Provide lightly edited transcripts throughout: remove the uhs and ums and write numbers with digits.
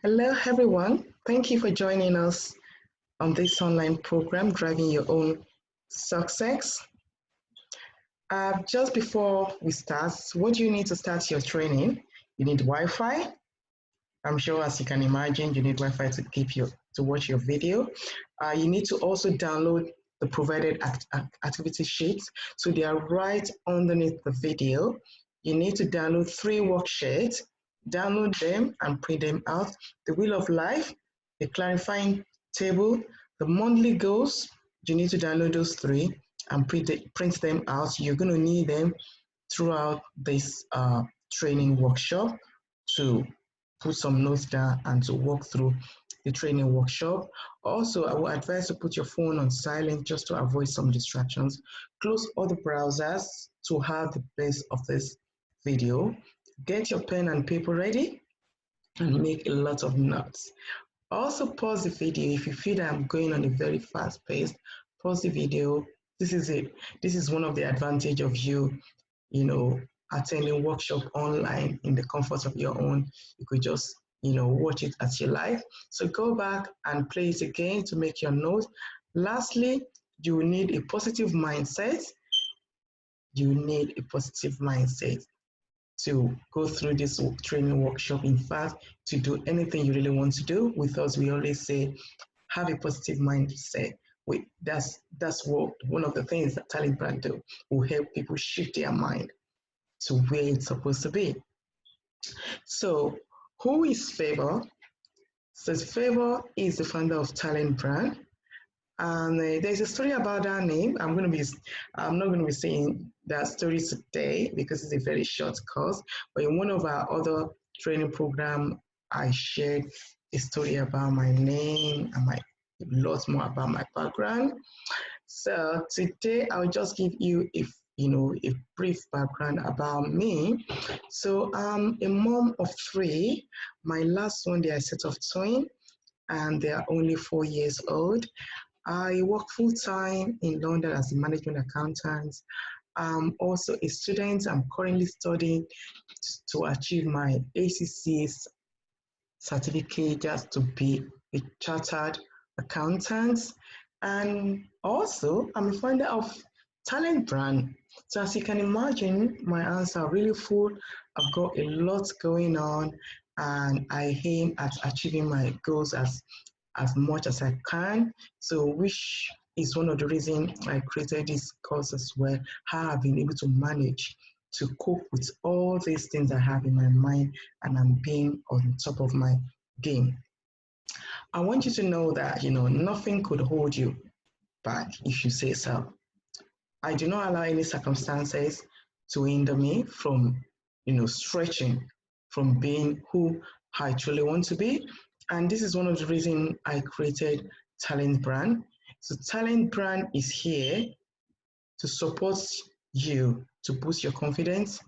Hello, everyone. Thank you for joining us on this online program, Driving Your Own Success. Just before we start, what do you need to start your training? You need Wi-Fi. I'm sure, as you can imagine, you need Wi-Fi to watch your video. You need to also download the provided activity sheets. So they are right underneath the video. You need to download 3 worksheets, download them and print them out. The Wheel of Life, the clarifying table, the monthly goals. You need to download those 3 and print them out. You're going to need them throughout this training workshop to put some notes down and to walk through the training workshop. Also, I would advise to put your phone on silent just to avoid some distractions. Close all the browsers to have the best of this video. Get your pen and paper ready and make a lot of notes. Also pause the video if you feel that I'm going on a very fast pace. Pause the video. This is it. This is one of the advantage of you attending workshop online in the comfort of your own. You could just watch it as you like. So go back and play it again to make your notes. Lastly, you need a positive mindset. You need a positive mindset to go through this training workshop. In fact, to do anything you really want to do. With us, we always say, have a positive mindset. That's what one of the things that TalentsBrand do, will help people shift their mind to where it's supposed to be. So, who is Favor? So, Favor is the founder of TalentsBrand, and there's a story about that name. I'm not going to be saying that story today because it's a very short course. But in one of our other training program, I shared a story about my name and lots more about my background. So today I'll just give you a brief background about me. So I'm a mom of 3. My last one, they are a set of twins, and they are only 4 years old. I work full-time in London as a management accountant. I'm also a student. I'm currently studying to achieve my ACCA certificate, just to be a chartered accountant. And also, I'm a founder of TalentsBrand. So as you can imagine, my hands are really full. I've got a lot going on, and I aim at achieving my goals as much as I can. So which is one of the reasons I created this course as well, how I've been able to manage to cope with all these things I have in my mind, and I'm being on top of my game. I want you to know that, nothing could hold you back if you say so. I do not allow any circumstances to hinder me from, stretching, from being who I truly want to be. And this is one of the reasons I created TalentsBrand. So TalentsBrand is here to support you, to boost your confidence,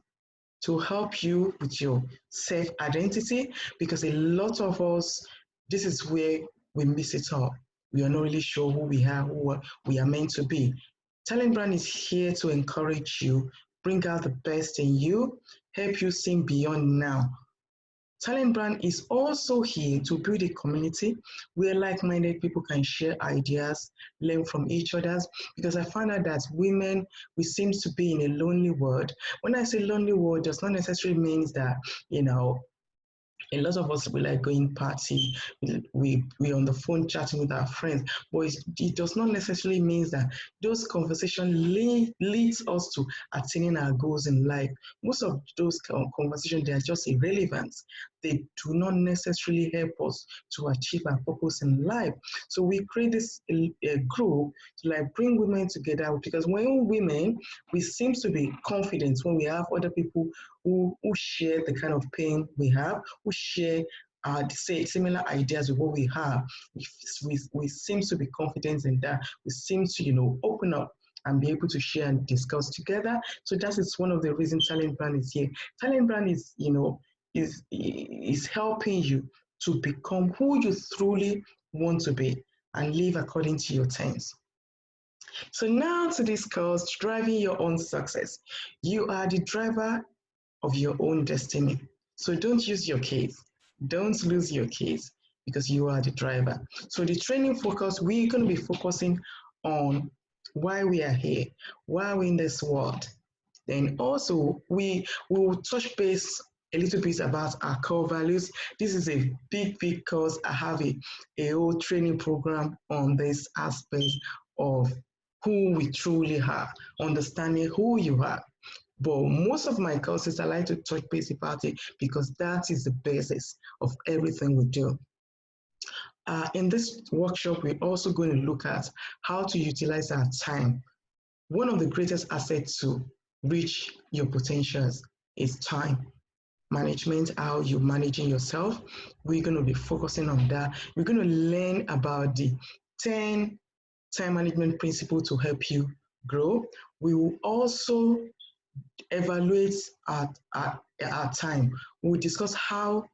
to help you with your self-identity, because a lot of us, this is where we miss it all. We are not really sure who we are, who we are meant to be. TalentsBrand is here to encourage you, bring out the best in you, help you think beyond now. TalentsBrand is also here to build a community where like-minded people can share ideas, learn from each other, because I found out that women, we seem to be in a lonely world. When I say lonely world, does not necessarily mean that, a lot of us, we like going party, we on the phone chatting with our friends, but it does not necessarily mean that those conversations leads us to attaining our goals in life. Most of those conversations, they are just irrelevant. They do not necessarily help us to achieve our purpose in life. So we create this group to bring women together, because when women, we seem to be confident when we have other people who share the kind of pain we have, who share similar ideas with what we have. We seem to be confident in that. We seem to, open up and be able to share and discuss together. So that is one of the reasons TalentsBrand is here. TalentsBrand is helping you to become who you truly want to be and live according to your terms. So now to discuss driving your own success. You are the driver of your own destiny. So don't use your keys. Don't lose your keys because you are the driver. So the training focus, we're going to be focusing on why we are here, why we're in this world. Then also we will touch base a little bit about our core values. This is a big course. I have a whole training program on this aspect of who we truly are, understanding who you are. But most of my courses, I like to touch base about it because that is the basis of everything we do. In this workshop, we're also going to look at how to utilize our time. One of the greatest assets to reach your potentials is time management, how you're managing yourself. We're going to be focusing on that. We're going to learn about the 10 time management principles to help you grow. We will also evaluate our time. We'll discuss how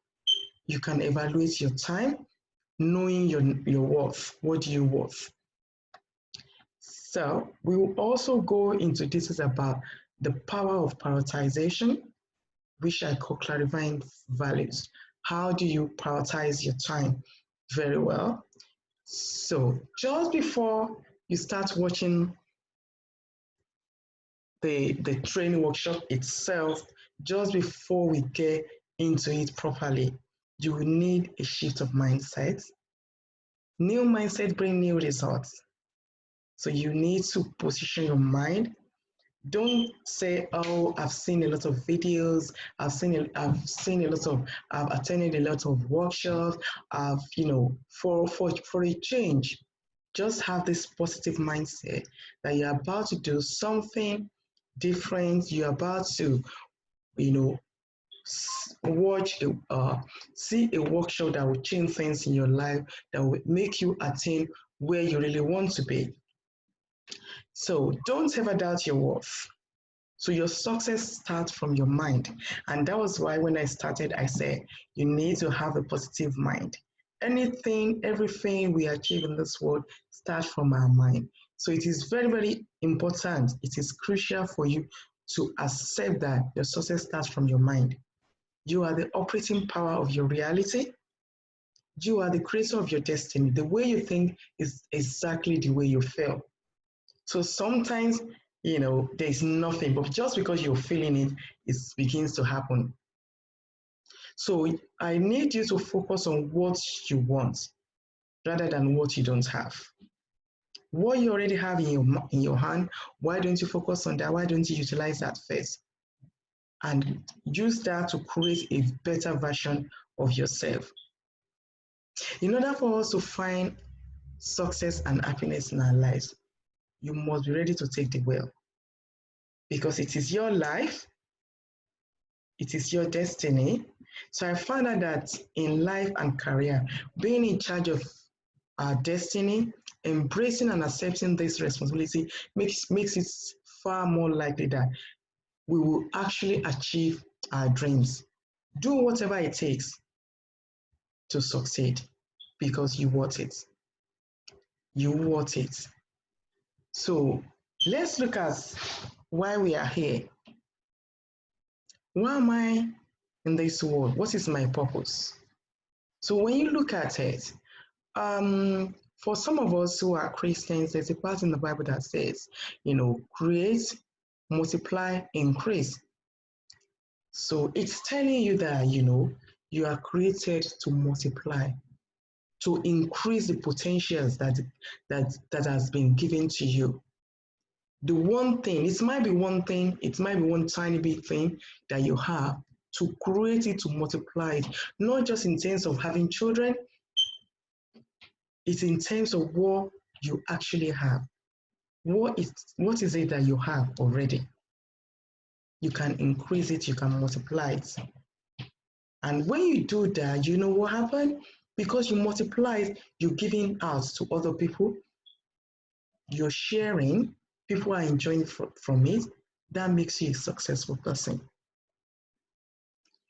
you can evaluate your time, knowing your worth. What do you worth? So we will also go into details about the power of prioritization, which I call clarifying values. How do you prioritize your time very well? So just before you start watching the training workshop itself, just before we get into it properly, you will need a shift of mindset. New mindset brings new results. So you need to position your mind. Don't say, "Oh, I've seen a lot of videos. I've attended a lot of workshops. For a change, just have this positive mindset that you're about to do something different. You're about to, see a workshop that will change things in your life, that will make you attain where you really want to be. So don't ever doubt your worth. So your success starts from your mind. And that was why when I started, I said, you need to have a positive mind. Everything we achieve in this world starts from our mind. So it is very important. It is crucial for you to accept that your success starts from your mind. You are the operating power of your reality. You are the creator of your destiny. The way you think is exactly the way you feel. So sometimes, there's nothing, but just because you're feeling it, it begins to happen. So I need you to focus on what you want rather than what you don't have. What you already have in your hand, why don't you focus on that? Why don't you utilize that first? And use that to create a better version of yourself. In order for us to find success and happiness in our lives, you must be ready to take the wheel. Because it is your life, it is your destiny. So I found out that in life and career, being in charge of our destiny, embracing and accepting this responsibility makes it far more likely that we will actually achieve our dreams. Do whatever it takes to succeed because you want it. You want it. So let's look at why we are here. Why am I in this world? What is my purpose? So when you look at it, for some of us who are Christians, there's a part in the Bible that says, create, multiply, increase. So it's telling you that, you are created to multiply, to increase the potentials that has been given to you. The one thing, it might be one thing, it might be one tiny big thing that you have, to create it, to multiply it, not just in terms of having children, it's in terms of what you actually have. What is it that you have already? You can increase it, you can multiply it. And when you do that, you know what happened? Because you multiply it, you're giving out to other people, you're sharing, people are enjoying from it, that makes you a successful person.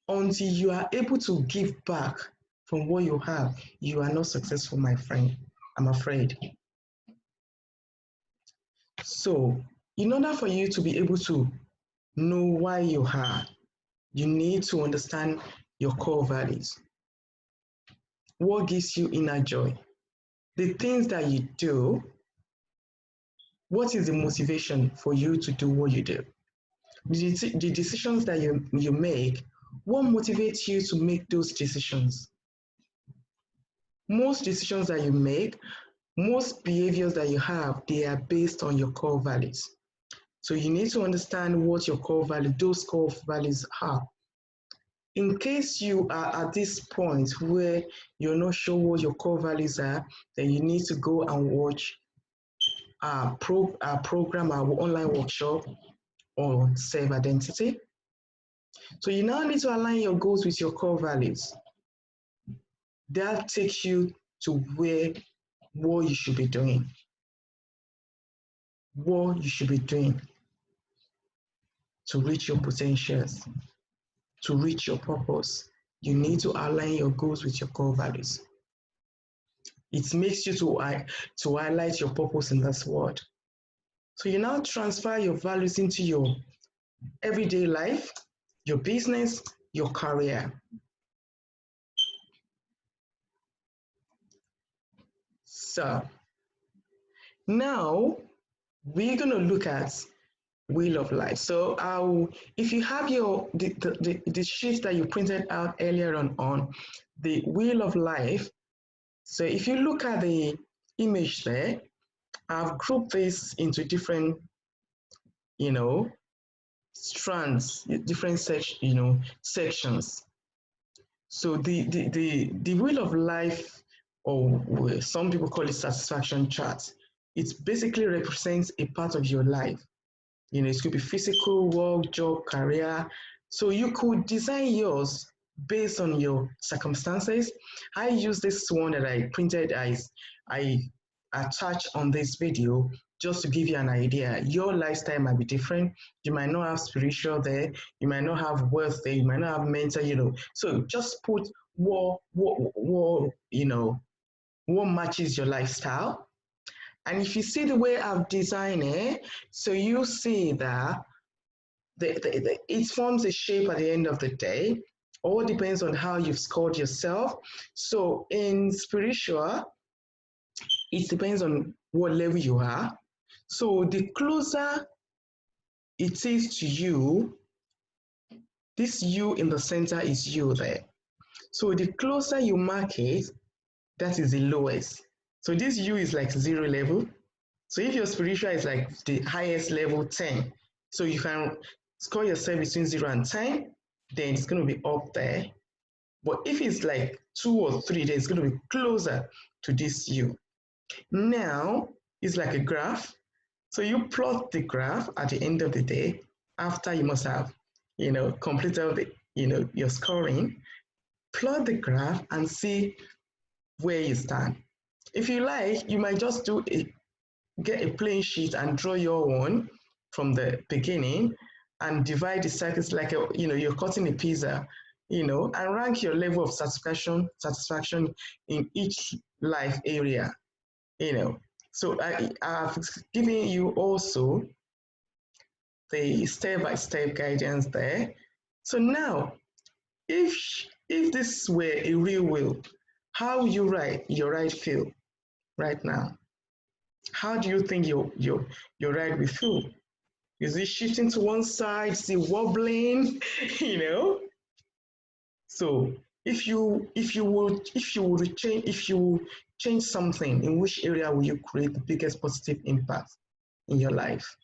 Until you are able to give back from what you have, you are not successful, my friend, I'm afraid. So, in order for you to be able to know why you are, you need to understand your core values. what gives you inner joy? The things that you do, what is the motivation for you to do what you do? The decisions that you make, what motivates you to make those decisions? Most decisions that you make, most behaviors that you have, they are based on your core values. So you need to understand what your core value, those core values are. In case you are at this point where you're not sure what your core values are, then you need to go and watch our program, our online workshop on self-identity. So you now need to align your goals with your core values. That takes you to what you should be doing. What you should be doing to reach your potentials, to reach your purpose. You need to align your goals with your core values. It makes you to highlight your purpose in this world. So you now transfer your values into your everyday life, your business, your career. So now we're going to look at wheel of life. So if you have the sheet that you printed out earlier on the wheel of life, so if you look at the image there, I've grouped this into different, strands, different sections. So the wheel of life, or some people call it satisfaction chart, it basically represents a part of your life. It could be physical, work, job, career. So you could design yours based on your circumstances. I use this one that I printed I attached on this video just to give you an idea. Your lifestyle might be different. You might not have spiritual there. You might not have wealth there. You might not have mental, So just put what matches your lifestyle. And if you see the way I've designed it, so you see that it forms a shape at the end of the day. All depends on how you've scored yourself. So in spiritual, it depends on what level you are. So the closer it is to you, this you in the center is you there. So the closer you mark it, that is the lowest. So this you is like 0 level. So if your spiritual is like the highest level 10, so you can score yourself between 0 and 10, then it's going to be up there. But if it's like 2 or 3, then it's going to be closer to this U. Now, it's like a graph. So you plot the graph at the end of the day, after you must have, completed your scoring. Plot the graph and see where you stand. If you like, you might just get a plain sheet and draw your one from the beginning and divide the circles like you're cutting a pizza, and rank your level of satisfaction in each life area, So I've given you also the step-by-step guidance there. So now, if this were a real wheel, how would you ride your ride feel right now? How do you think your ride will feel? Is it shifting to one side? Is it wobbling? So if you change something, in which area will you create the biggest positive impact in your life?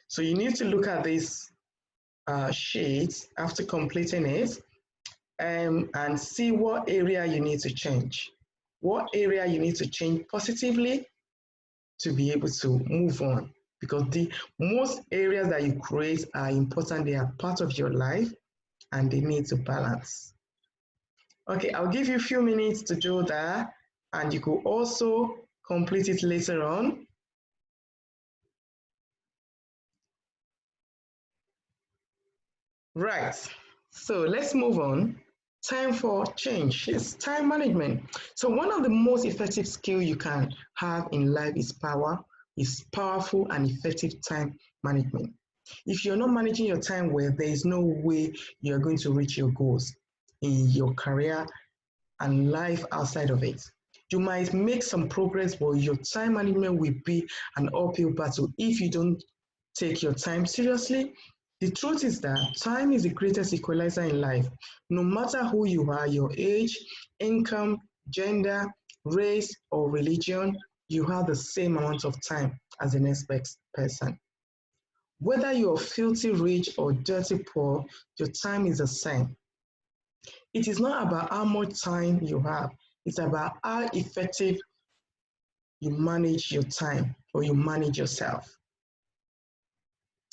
So you need to look at this sheet after completing it and see what area you need to change. What area you need to change positively to be able to move on, because the most areas that you create are important. They are part of your life and they need to balance. Okay, I'll give you a few minutes to do that, and you could also complete it later on. Right, so let's move on. Time for change. It's time management. So one of the most effective skills you can have in life is powerful and effective time management. If you're not managing your time well, there is no way you're going to reach your goals in your career, and life outside of it. You might make some progress, but your time management will be an uphill battle if you don't take your time seriously. The truth is that time is the greatest equalizer in life. No matter who you are, your age, income, gender, race, or religion, you have the same amount of time as the next person. Whether you're filthy rich or dirty poor, your time is the same. It is not about how much time you have, it's about how effective you manage your time or you manage yourself.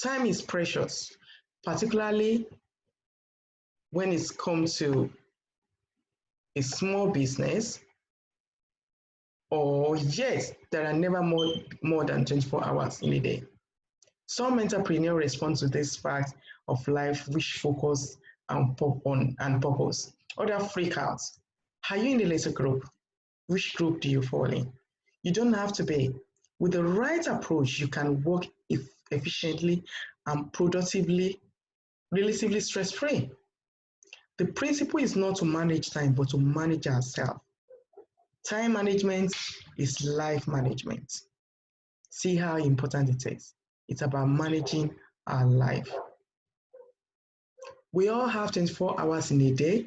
Time is precious, particularly when it's come to a small business, or yes, there are never more than 24 hours in a day. Some entrepreneurs respond to this fact of life which focus on purpose. Others freak out. Are you in the little group? Which group do you fall in? You don't have to be. With the right approach, you can work efficiently and productively, relatively stress-free. The principle is not to manage time, but to manage ourselves. Time management is life management. See how important it is. It's about managing our life. We all have 24 hours in a day,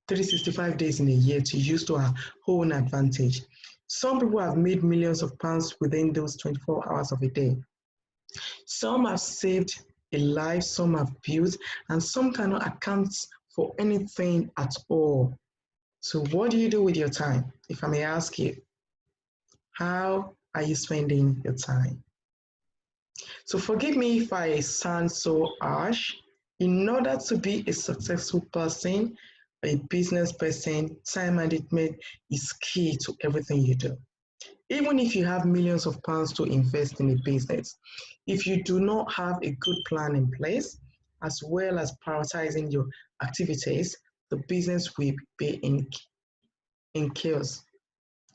365 days in a year to use to our own advantage. Some people have made millions of pounds within those 24 hours of a day. Some have saved a life, some have built, and some cannot account for anything at all. So what do you do with your time? If I may ask you, how are you spending your time? So forgive me if I sound so harsh. In order to be a successful person, a business person, time management is key to everything you do. Even if you have millions of pounds to invest in a business, if you do not have a good plan in place, as well as prioritizing your activities, the business will be in chaos.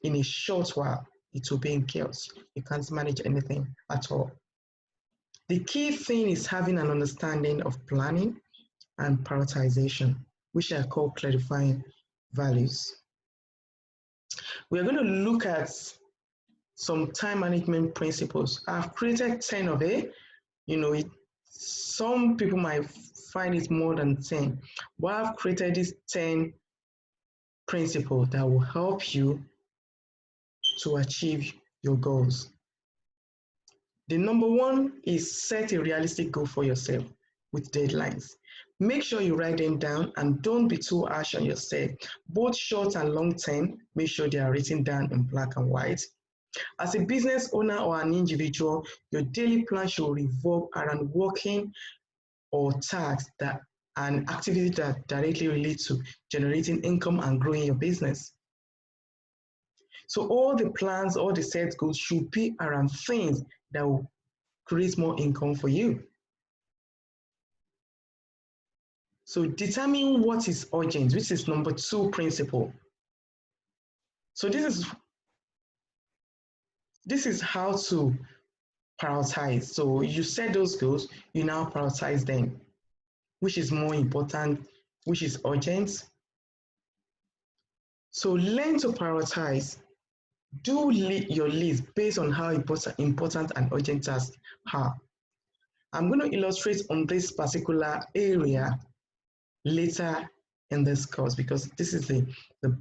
In a short while, it will be in chaos. You can't manage anything at all. The key thing is having an understanding of planning and prioritization, which I call clarifying values. We are going to look at some time management principles. I've created 10 of it. Some people might find it more than 10, but I've created these 10 principles that will help you to achieve your goals. The number one is set a realistic goal for yourself with deadlines. Make sure you write them down and don't be too harsh on yourself. Both short and long term, make sure they are written down in black and white. As a business owner or an individual, your daily plan should revolve around working or tasks and activities that directly relate to generating income and growing your business. So all the plans, all the set goals should be around things that will create more income for you. So determine what is urgent, which is number 2 principle. So this is how to prioritize. So you set those goals, you now prioritize them. Which is more important, which is urgent. So learn to prioritize. Do your list based on how important and urgent tasks are. I'm going to illustrate on this particular area later in this course because this is the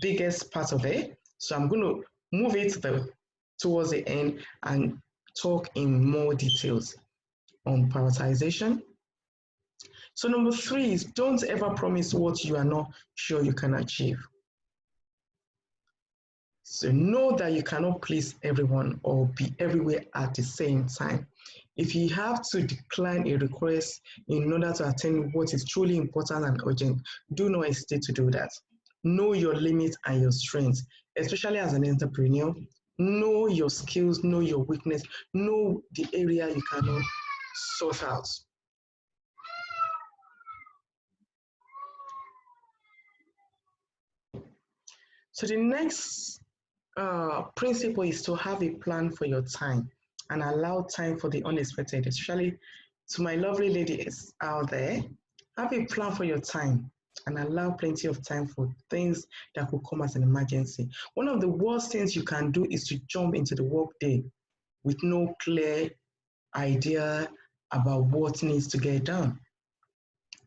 biggest part of it. So I'm going to move it towards the end and talk in more details on prioritization. So number 3 is don't ever promise what you are not sure you can achieve. So know that you cannot please everyone or be everywhere at the same time. If you have to decline a request in order to attend what is truly important and urgent, do not hesitate to do that. Know your limits and your strengths, especially as an entrepreneur. Know your skills, know your weakness, know the area you cannot sort out. So the next principle is to have a plan for your time and allow time for the unexpected, especially to my lovely ladies out there. Have a plan for your time. and allow plenty of time for things that could come as an emergency. One of the worst things you can do is to jump into the workday with no clear idea about what needs to get done.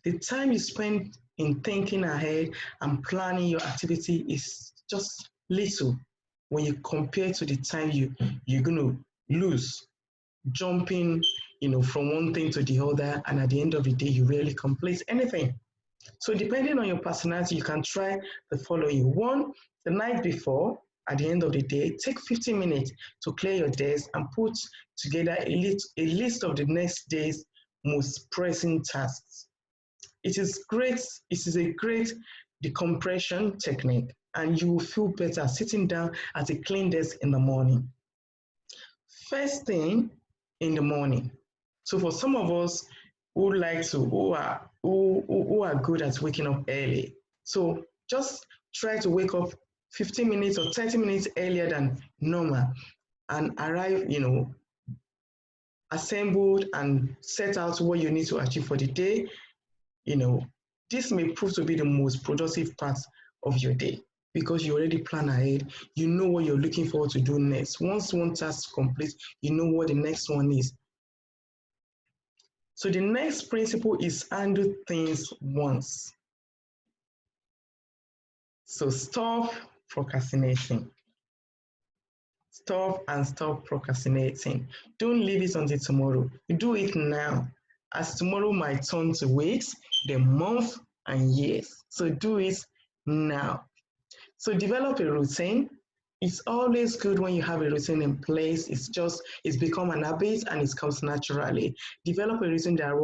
The time you spend in thinking ahead and planning your activity is just little when you compare to the time you're going to lose jumping, from one thing to the other, and at the end of the day, you rarely complete anything. So depending on your personality, you can try the following. One, the night before, at the end of the day, take 15 minutes to clear your desk and put together a list of the next day's most pressing tasks. It is great, it is a great decompression technique, and you will feel better sitting down at a clean desk in the morning. First thing in the morning. So for some of us who are good at waking up early, so just try to wake up 15 minutes or 30 minutes earlier than normal and arrive, assembled and set out what you need to achieve for the day. You know, this may prove to be the most productive part of your day because you already plan ahead. You know what you're looking forward to do next. Once one task is complete, you know what the next one is. So the next principle is handle things once. So stop procrastinating. Stop procrastinating. Don't leave it until tomorrow. Do it now, as tomorrow might turn to weeks, then months, and years. So do it now. So develop a routine. It's always good when you have a routine in place. It's become an habit and it comes naturally. Develop a routine that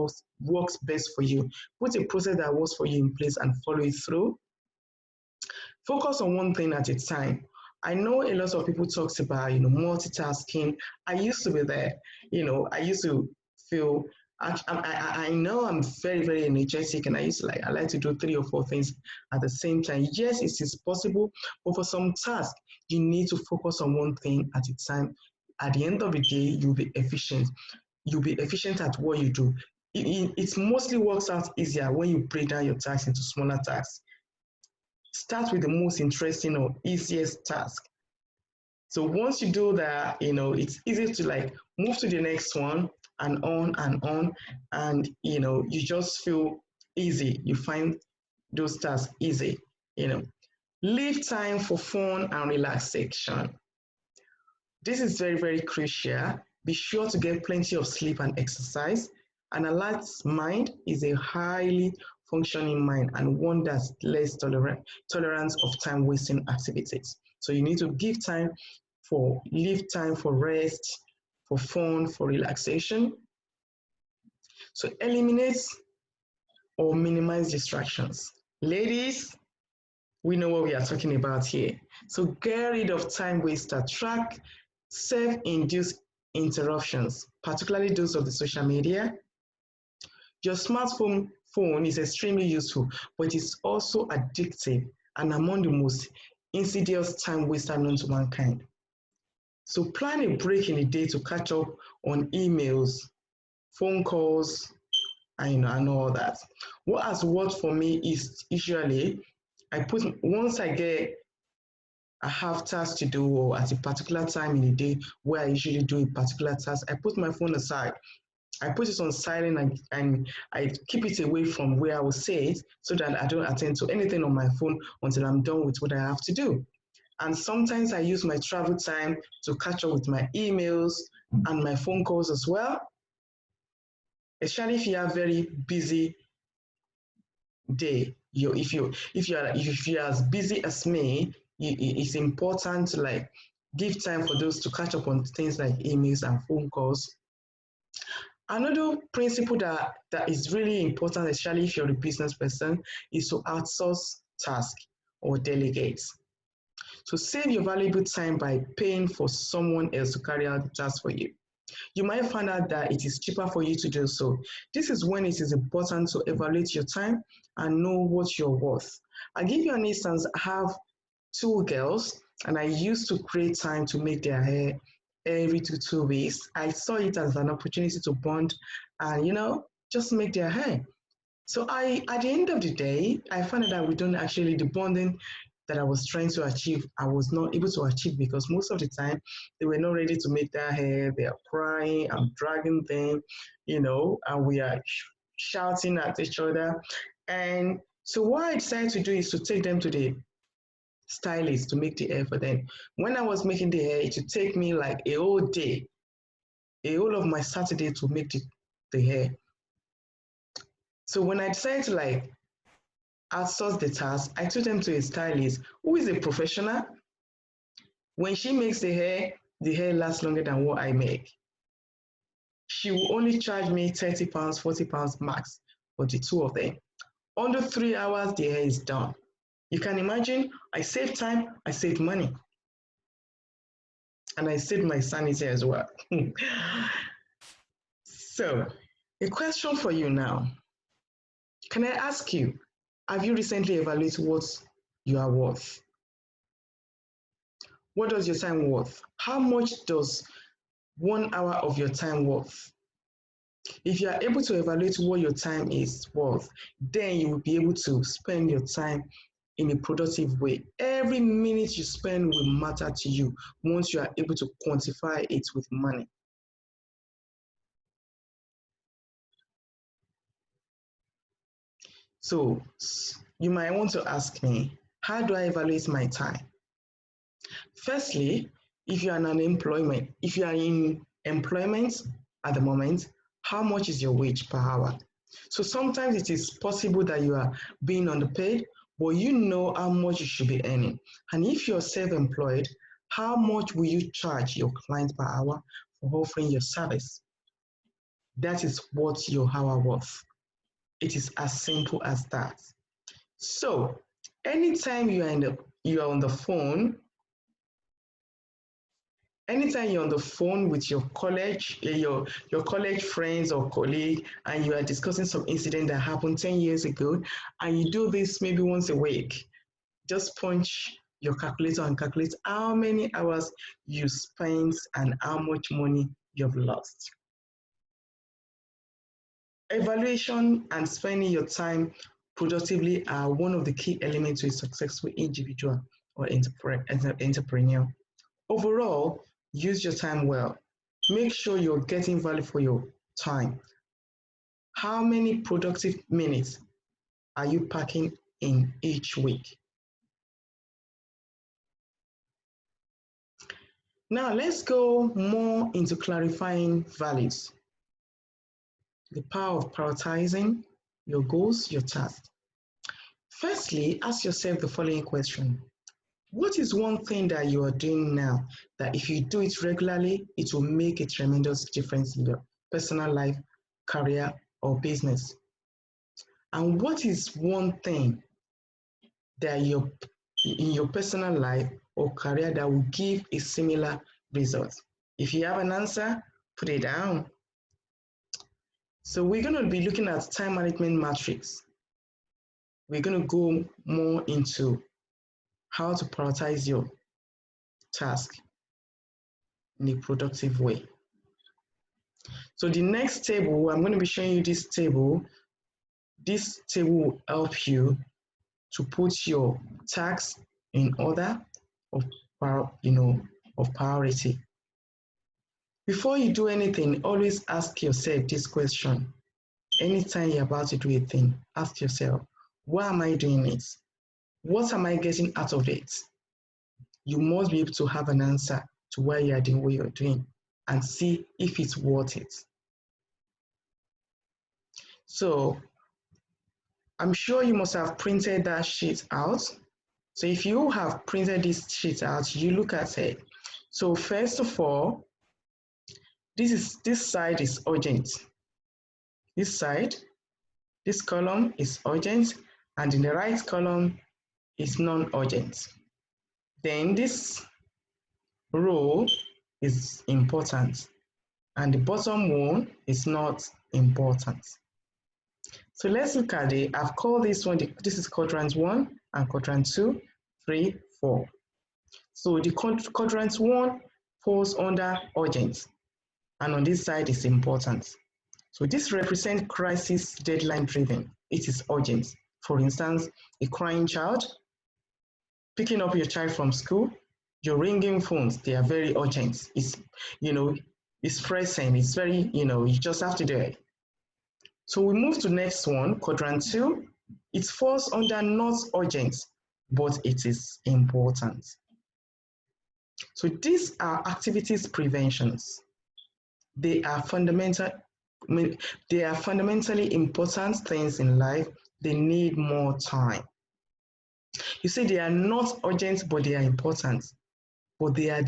works best for you. Put a process that works for you in place and follow it through. Focus on one thing at a time. I know a lot of people talks about, multitasking. I used to be there. I used to feel, I know I'm very, very energetic and I like to do 3 or 4 things at the same time. Yes, it is possible, but for some tasks, you need to focus on one thing at a time. At the end of the day, you'll be efficient. You'll be efficient at what you do. It mostly works out easier when you break down your tasks into smaller tasks. Start with the most interesting or easiest task. So once you do that, it's easy to move to the next one and on and on. And, you just feel easy. You find those tasks easy, Leave time for fun and relaxation. This is very, very crucial. Be sure to get plenty of sleep and exercise. An alert mind is a highly functioning mind and one that's less tolerance of time wasting activities. So you need to leave time for rest, for fun, for relaxation. So eliminate or minimize distractions. Ladies, we know what we are talking about here. So get rid of time waster. Track self-induced interruptions, particularly those of the social media. Your smartphone is extremely useful, but it's also addictive and among the most insidious time waster known to mankind. So plan a break in the day to catch up on emails, phone calls, and all that. What has worked for me is usually once I have tasks to do or at a particular time in the day where I usually do a particular task, I put my phone aside. I put it on silent and I keep it away from where I will say it so that I don't attend to anything on my phone until I'm done with what I have to do. And sometimes I use my travel time to catch up with my emails and my phone calls as well. Especially if you have very busy day. If you're as busy as me, it's important to give time for those to catch up on things like emails and phone calls. Another principle that is really important, especially if you're a business person, is to outsource tasks or delegate. So save your valuable time by paying for someone else to carry out the task for you. You might find out that it is cheaper for you to do so. This is when it is important to evaluate your time and know what you're worth. I'll give you an instance. I have 2 girls and I used to create time to make their hair every 2 weeks. I saw it as an opportunity to bond and, just make their hair. So at the end of the day, I found that we don't actually, the bonding that I was trying to achieve, I was not able to achieve because most of the time they were not ready to make their hair. They are crying, I'm dragging them, and we are shouting at each other. And so what I decided to do is to take them to the stylist to make the hair for them. When I was making the hair, it would take me like a whole day, a whole of my Saturday to make the hair. So when I decided to outsource the task, I took them to a stylist who is a professional. When she makes the hair lasts longer than what I make. She will only charge me £30, £40 max for the two of them. Under 3 hours, the hair is done. You can imagine, I save time, I save money, and I save my sanity as well. So, a question for you now. Can I ask you, have you recently evaluated what you are worth? What does your time worth? How much does 1 hour of your time worth? If you are able to evaluate what your time is worth, then you will be able to spend your time in a productive way. Every minute you spend will matter to you once you are able to quantify it with money. So you might want to ask me, how do I evaluate my time? Firstly, if you are in employment at the moment, how much is your wage per hour? So sometimes it is possible that you are being underpaid, but you know how much you should be earning. And if you're self-employed, how much will you charge your client per hour for offering your service? That is what your hour worth. It is as simple as that. So anytime you are on the phone, anytime you're on the phone with your college friends or colleague, and you are discussing some incident that happened 10 years ago, and you do this maybe once a week, just punch your calculator and calculate how many hours you spent and how much money you've lost. Evaluation and spending your time productively are one of the key elements to a successful individual or entrepreneur. Overall, use your time well. Make sure you're getting value for your time. How many productive minutes are you packing in each week? Now let's go more into clarifying values. The power of prioritizing your goals, your tasks. Firstly, ask yourself the following question. What is one thing that you are doing now that if you do it regularly, it will make a tremendous difference in your personal life, career, or business? And what is one thing that in your personal life or career that will give a similar result? If you have an answer, put it down. So we're going to be looking at time management matrix. We're going to go more into how to prioritize your task in a productive way. So the next table, I'm going to be showing you this table. This table will help you to put your tasks in order of priority. Before you do anything, always ask yourself this question. Anytime you're about to do a thing, ask yourself, why am I doing it? What am I getting out of it? You must be able to have an answer to why you are doing what you're doing and see if it's worth it. So I'm sure you must have printed that sheet out. So if you have printed this sheet out, you look at it. So first of all, this side is urgent. This side, this column is urgent, and in the right column is non-urgent. Then this row is important, and the bottom one is not important. So let's look at it. I've called this one, this is quadrant 1 and quadrant 2, 3, 4. So the quadrant 1 falls under urgent, and on this side is important. So this represents crisis deadline driven. it is urgent. For instance, a crying child, picking up your child from school, your ringing phones, they are very urgent. It's pressing, it's very, you just have to do it. So we move to next one, quadrant 2. It falls under not urgent, but it is important. So these are activities preventions. They are fundamentally important things in life. They need more time. You see, they are not urgent, but they are important. But they are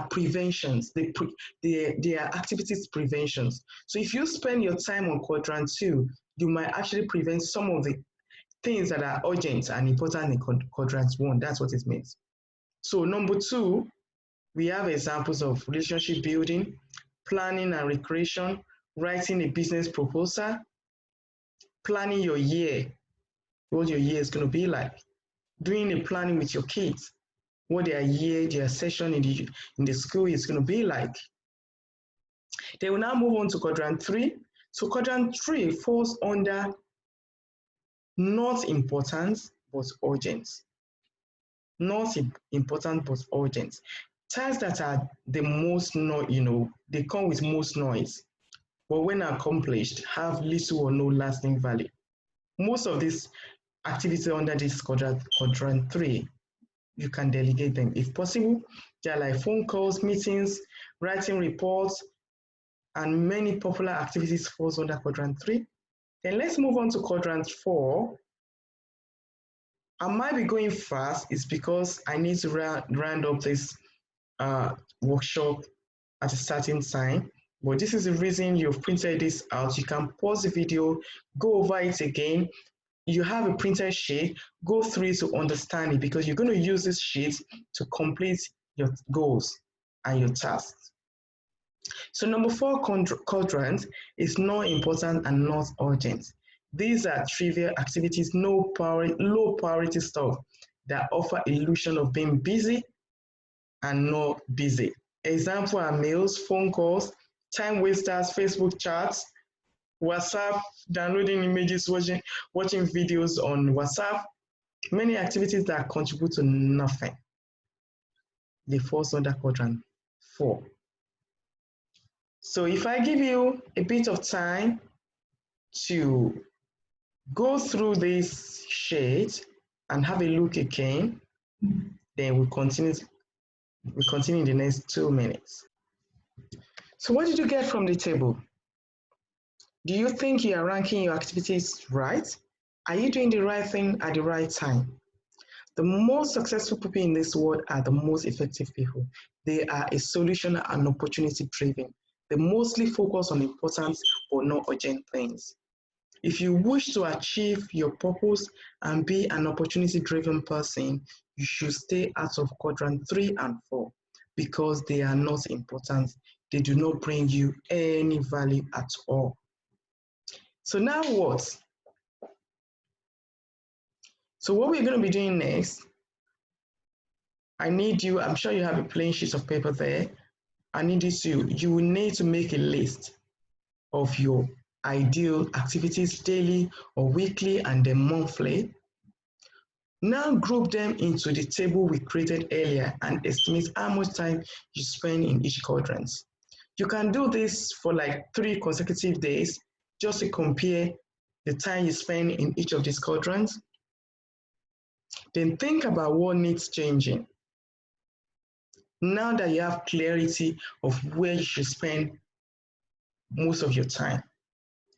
preventions. They are activities preventions. So if you spend your time on quadrant 2, you might actually prevent some of the things that are urgent and important in quadrant 1. That's what it means. So number 2, we have examples of relationship building, planning and recreation, writing a business proposal, planning your year, what your year is going to be like, doing a planning with your kids, what their session in the school is going to be like. They will now move on to quadrant 3. So quadrant 3 falls under not important but urgent. Not important but urgent. Tasks that are the most, they come with most noise, but when accomplished, have little or no lasting value. Most of these activities under this quadrant 3, you can delegate them if possible. They are like phone calls, meetings, writing reports, and many popular activities falls under quadrant 3. Then let's move on to quadrant 4. I might be going fast. It's because I need to round up this workshop at a certain time. But this is the reason you've printed this out. You can pause the video, go over it again. You have a printed sheet, go through it to understand it, because you're going to use this sheet to complete your goals and your tasks. So number 4 quadrant is not important and not urgent. These are trivial activities, low priority stuff that offer illusion of being busy and not busy. Example are mails, phone calls, time wasters, Facebook chats, WhatsApp, downloading images, watching videos on WhatsApp. Many activities that contribute to nothing. They fall under quadrant 4. So if I give you a bit of time to go through this sheet and have a look again, then we'll continue in the next 2 minutes. So what did you get from the table? Do you think you are ranking your activities right? Are you doing the right thing at the right time? The most successful people in this world are the most effective people. They are a solution and opportunity driven. They mostly focus on important but not urgent things. If you wish to achieve your purpose and be an opportunity driven person, you should stay out of quadrant 3 and 4 because they are not important. They do not bring you any value at all. So now what? So what we're going to be doing next, I'm sure you have a plain sheet of paper there. You will need to make a list of your ideal activities daily or weekly and then monthly. Now group them into the table we created earlier and estimate how much time you spend in each quadrant. You can do this for like 3 consecutive days just to compare the time you spend in each of these quadrants. Then think about what needs changing. Now that you have clarity of where you should spend most of your time,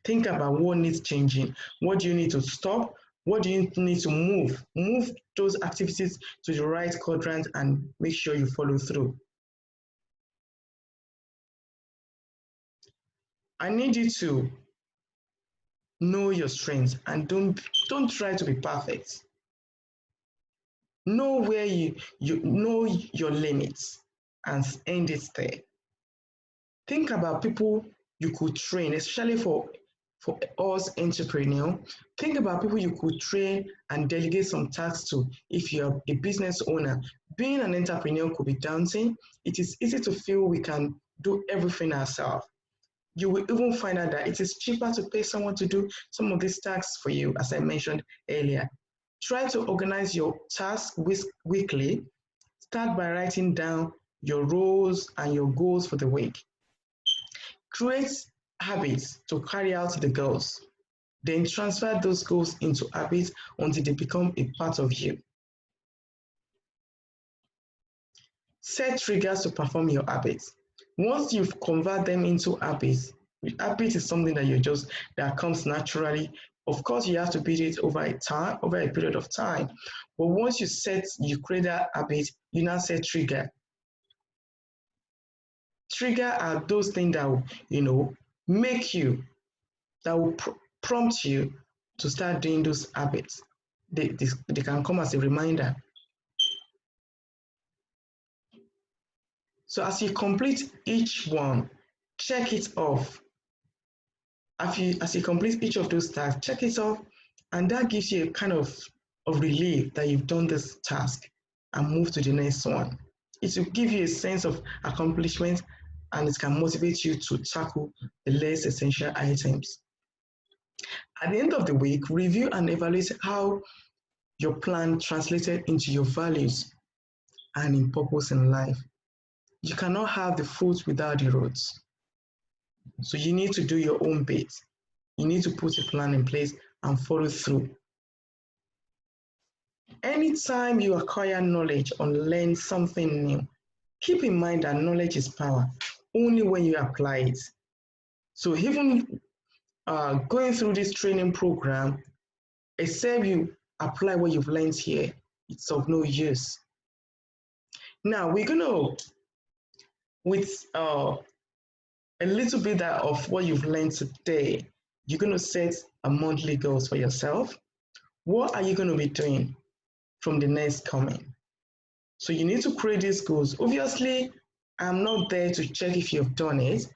think about what needs changing. What do you need to stop? What do you need to move? Move those activities to the right quadrant and make sure you follow through. I need you to know your strengths and don't try to be perfect. Know where you know your limits and end it there. Think about people you could train, especially for us entrepreneurs. Think about people you could train and delegate some tasks to. If you're a business owner, being an entrepreneur could be daunting. It is easy to feel we can do everything ourselves. You will even find out that it is cheaper to pay someone to do some of these tasks for you, as I mentioned earlier. Try to organize your tasks weekly. Start by writing down your roles and your goals for the week. Create habits to carry out the goals. Then transfer those goals into habits until they become a part of you. Set triggers to perform your habits. Once you've converted them into habits, habit is something that comes naturally. Of course, you have to build it over a period of time. But once you create that habit, you now set trigger. Trigger are those things that will, make you, that will prompt you to start doing those habits. They can come as a reminder. So as you complete each one, check it off. As you complete each of those tasks, check it off, and that gives you a kind of relief that you've done this task and move to the next one. It will give you a sense of accomplishment, and it can motivate you to tackle the less essential items. At the end of the week, review and evaluate how your plan translated into your values and in purpose in life. You cannot have the fruit without the roots. So you need to do your own bit. You need to put a plan in place and follow through. Anytime you acquire knowledge or learn something new, keep in mind that knowledge is power only when you apply it. So even going through this training program, except you apply what you've learned here, it's of no use. Now we're going to, with a little bit of what you've learned today, you're going to set a monthly goals for yourself. What are you going to be doing from the next coming? So you need to create these goals. Obviously, I'm not there to check if you've done it,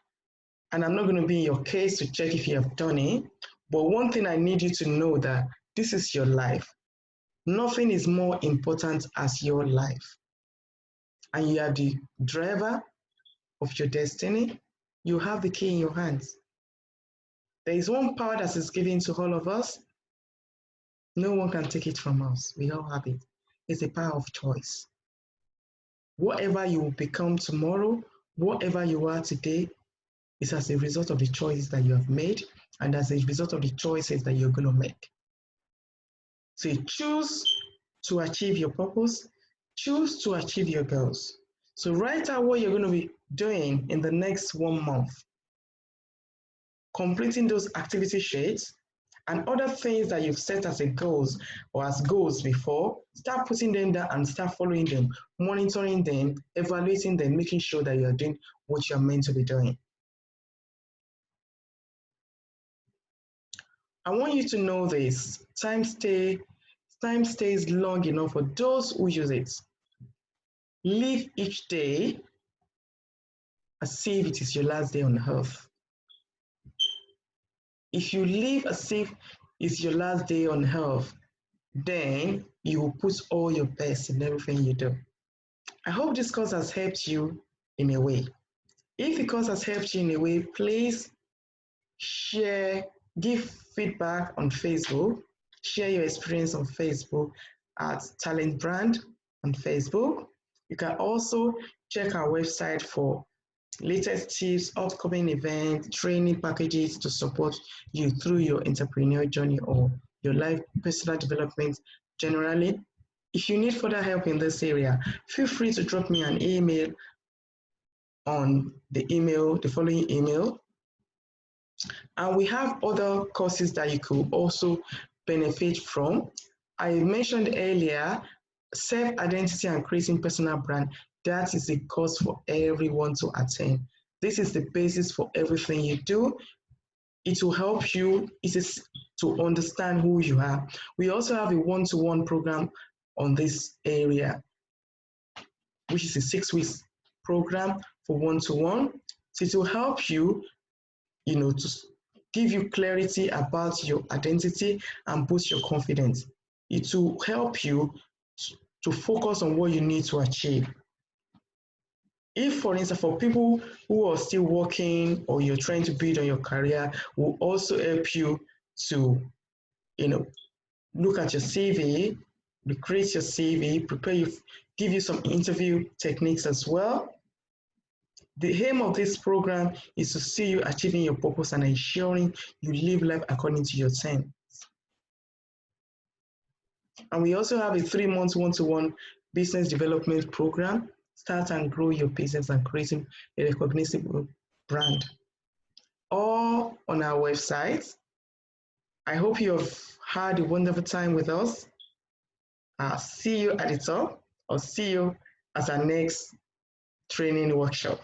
and I'm not going to be in your case to check if you have done it. But one thing I need you to know that this is your life. Nothing is more important as your life. And you are the driver of your destiny. You have the key in your hands. There is one power that is given to all of us. No one can take it from us. We all have it. It's the power of choice. Whatever you will become tomorrow, whatever you are today, is as a result of the choices that you have made and as a result of the choices that you're going to make. So you choose to achieve your purpose, choose to achieve your goals. So write out what you're going to be doing in the next 1 month. Completing those activity sheets and other things that you've set as a goals or as goals before, start putting them down and start following them, monitoring them, evaluating them, making sure that you're doing what you're meant to be doing. I want you to know this. Time stays long enough for those who use it. Live each day as if it is your last day on earth. If you live as if it's your last day on earth, then you will put all your best in everything you do. I hope this course has helped you in a way. If the course has helped you in a way, please share, give feedback on Facebook, share your experience on Facebook at TalentsBrand on Facebook. You can also check our website for latest tips, upcoming events, training packages to support you through your entrepreneurial journey or your life personal development generally. If you need further help in this area, feel free to drop me an email on the following email. And we have other courses that you could also benefit from. I mentioned earlier, self-identity and creating personal brand. That is a course for everyone to attend. This is the basis for everything you do. It will help you to understand who you are. We also have a one-to-one program on this area, which is a 6-week program for one-to-one. So it will help you, to give you clarity about your identity and boost your confidence. It will help you to focus on what you need to achieve. If, for instance, for people who are still working or you're trying to build on your career, will also help you to, look at your CV, create your CV, prepare you, give you some interview techniques as well. The aim of this program is to see you achieving your purpose and ensuring you live life according to your terms. And we also have a 3-month one-to-one business development program. Start and grow your business and creating a recognizable brand. All on our website. I hope you have had a wonderful time with us. See you at the top, or see you at our next training workshop.